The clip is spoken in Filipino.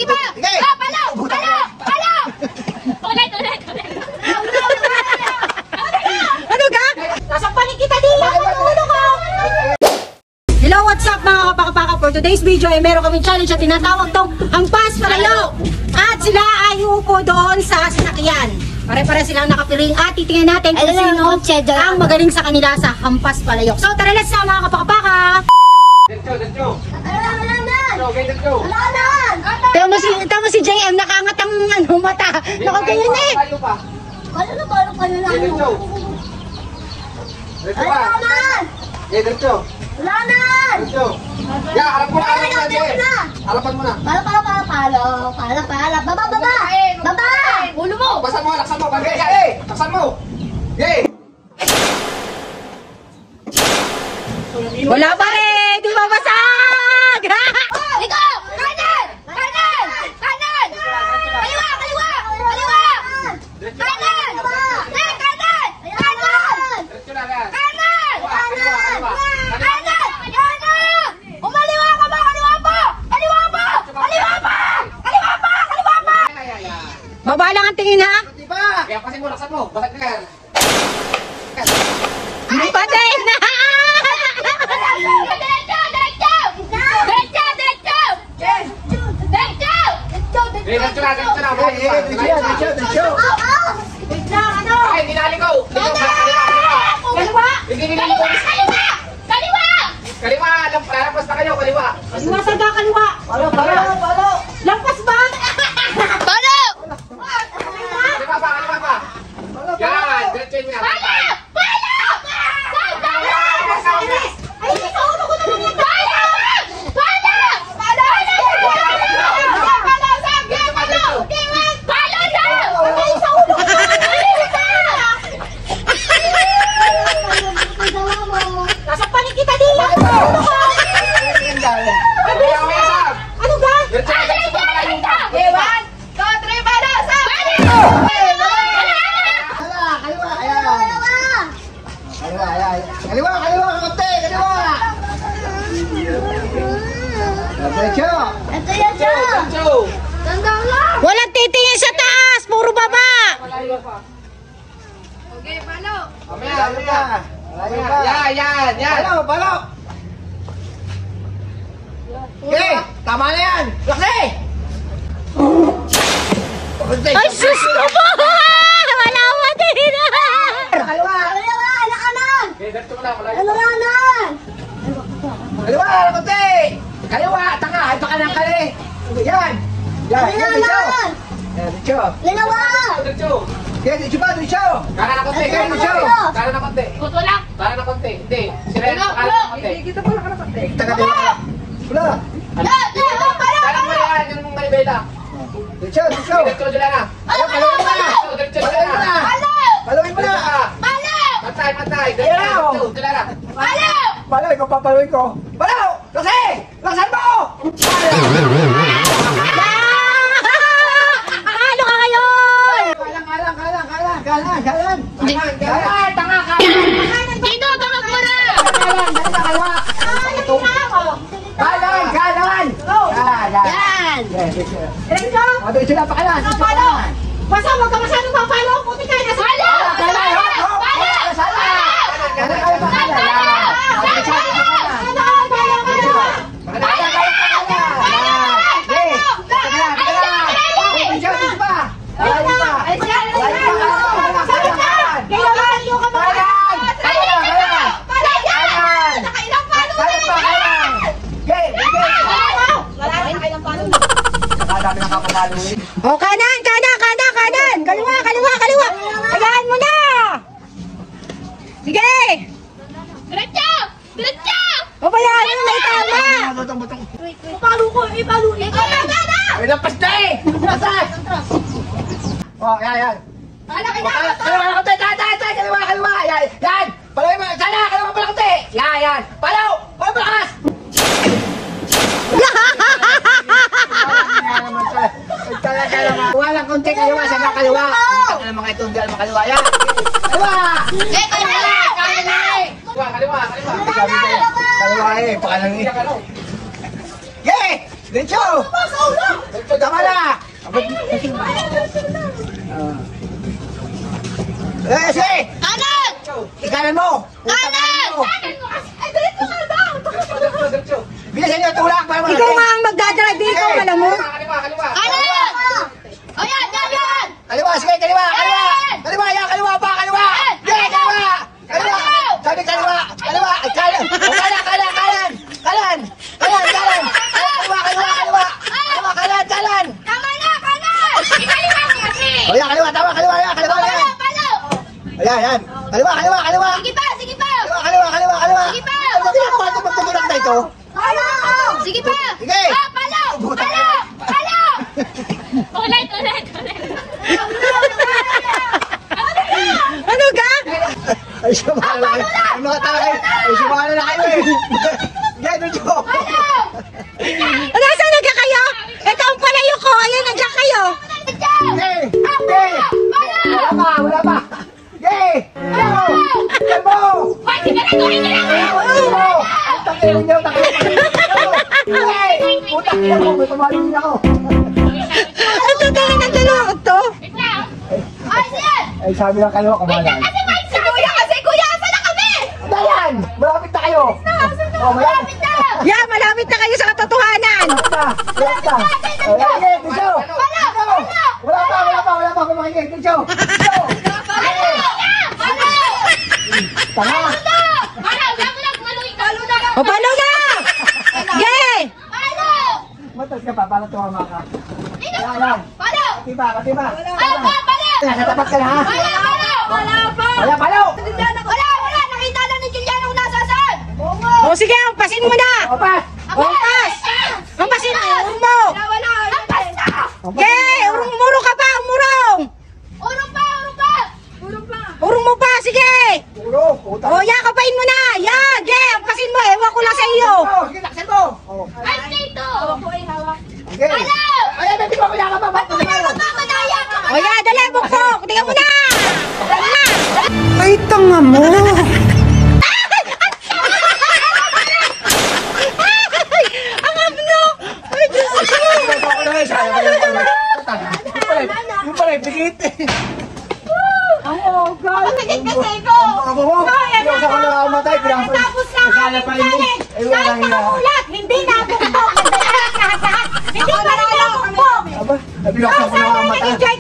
Diba? Sige! Palo! Palo! Palo! Ulit! Ano ka? Sasampanin kita dito! Ano ka? Hello, what's up mga kapakapaka? For today's video ay meron kaming challenge at tinatawag tong Hampas Palayo. At sila ay uupo doon sa sasakyan. Pare-pare silang nakapiring at titingnan natin kung sino ang magaling sa kanila sa Hampas Palayo. So tara, let's na mga kapakapaka! Let's go! Tama si JM, nakangat ang mata. Nakaganyan eh. Let's go! Let's go! Ya, harapan mo na. Baba! Ulo mo! Laksan mo! Laksan mo! Wala pa rin! Di ba basag? Liko! Kanan! Kanan! Kanan! Kaliwa! Kaliwa! Kaliwa! Kanan! Kanan! Kanan! Kanan! Kanan! Kanan! Umaliwa ka ba? Kaliwa pa! Kaliwa pa! Kaliwa pa! Kaliwa pa! Kaliwa pa! Baba lang ang tingin ha? Diba? Kaya pasin mo, laksan mo. Basag na yan. Hindi pa din! Diretso! Diretso! Diretso! Diretso! Diretso! Diretso na. Wait lang, ano? Ay, hindi naligaw. Kaliwa! Kaliwa! Kaliwa! Kaliwa! Kaliwa, lampas na kayo, kaliwa. Kaliwa saga, kaliwa! Palo! Lampas ba? Palo! Kaliwa pa. Yan, diretso mo yan. Palo! Ay, sa ulo ko na lang yan! Palo! Palo! Palo! Palo na! Ay, sa ulo ko! Sasampanin kita dito! Ano ba? Ewan! 2, 3, palo! Sa! Kaliwa, konti, kaliwa. Diretso. Tandang lang! Walang titingin sa taas! Puro baba! Okay, palo! Mamaya. Yan. Balo. Okay, tama na yan. Laki! Ay, sus ko po! Wala mo din! Kaliwa. Diretso mo na, Kaliwa, konti. Kaliwa, tanga, ay baka nang kali. Yan, diretso. Diretso. Kanan na konti, Kanan na konti. Hindi. Kanan na konti. Taga din ka. Pula. Kanan mo yan, yung mga ibeda. Diretso dyan na. Diretso dyan na. Paluin mo na. Patay. Diretso dyan na. Palo, ikaw papaluin ko. Palo! Laksan mo! Ano ka ngayon? Kalan. Tanga ka. Dito, tawag mo na! Kalan. Yan! Diretso? Diretso na, pakalan. Palo! Basta huwag ka masyadong papalo! Puti kayo na sa Palo! O, kanan! Kaliwa! Hayaan mo na! Sige! Diretso! Pabayaan mo na itama! Palo ko! Ay, lampas na eh! Lampas! Oh, yan. Kaliwa na konti! Kaliwa! Yan! Paloy mo! Sana! Kaliwa pala konti! Yan! Palo! Malakas! Talaga naman. Walang konti kaliwa, sana kaliwa. Ang naman kayo itong dyan makaliwa. Yan! Kaliwa! Kaliwa! Kaliwa eh, pakalang eh. Yay! Diretso! Diretso, tama na! Sige! Kanan! Ikanan mo! Kanan! Diretso! Bilisan niyo, tulak para Ikaw nga ang magdadrive dito, alam mo? Kaliwa, kaliwa! Kanan! O yan, yan! Kaliwa, sige, kaliwa, kaliwa! Kaliwa, yan, kaliwa pa, kaliwa! Sige, kaliwa! Kaliwa! Sabi kaliwa, kaliwa! Ay, kanan! O, kanan, kanan, kanan! Kanan! Kanan, kanan! Kaliwa, kaliwa, kaliwa! Kaliwa, kanan, kanan! Tama na, kanan! Ikaliwa mo kasi! O, yan, kaliwa, tama, kaliwa, yan, kaliwa, yan! Palo! Ayan, yan! Kaliwa, kaliwa, kaliwa! Sige pa, sige pa! Kaliwa, kaliwa, kaliwa! Sige pa! Ano ginagawa ito pagtutulak na ito? Palo! Sige pa! Sige! Ah, palo! Palo! Palo! Ulit! Ano ka? Ay, sumala na kayo! Ay, mga takay! Ay, sumala na kayo eh! Yan, Diretso! Nasaan na kayo? Ito ang palayo ko. Ayan, nandiyan kayo. Sige! Sige! Wala pa, wala pa! Sige! Kalmo! Kalmo! Kalmo! Takirin niyo, takirin niyo! Sige! Putak niyo ako, may pamahalin niyo ako! Ang tatalo ng dalawa to. Ay, sabi lang kayo, kamahalan. Si Kuya kasi! Kuya, asa na kami? Dayan! Malapit na kayo! Oh, malapit na! Yeah, malapit na kayo sa katotohanan. Malapit na! Oh, yan, yan, Diretso! Wala pa, kung makinig, Diretso! Diretso! Tanga! O, palo na! Yay! Matas ka pa, para tumama ka. Yan, yan. Katiba, katiba. Nakatapat ka na, ha? Wala, palo! Nakita na ni Juliano kung nasa saan! O, sige, ampasin mo na. Opas! Ampas! Ampasin mo, urong mo. Ampas na! Yay! Urong ka pa, umurong. Urong pa! Urong mo pa, sige. Puro, puta. O, yakapain mo na. Yan, yay, ampasin mo. Ewan ko lang sa iyo. Oh, sige, laksan mo! Oh. Ay, dito! Sige. Ayan, baby ko, kaya ka pa, ba't mo na? Mamadaya ka! O, yan, dali, bukbok. Tingnan mo na. Dali na. Ay, tanga mo! Ang abno. Ay, Diyos ko. Yung pala, pikit. Matigit kasi ko. Ako mo, hindi ako nakamatay. Tapos na Kasala pa rin mo. Ay, wala kahit nang hiya. makulat, hindi na bukbok. Lahat. Hindi na rin na bukbok. Aba, binuksan ko nakamatay.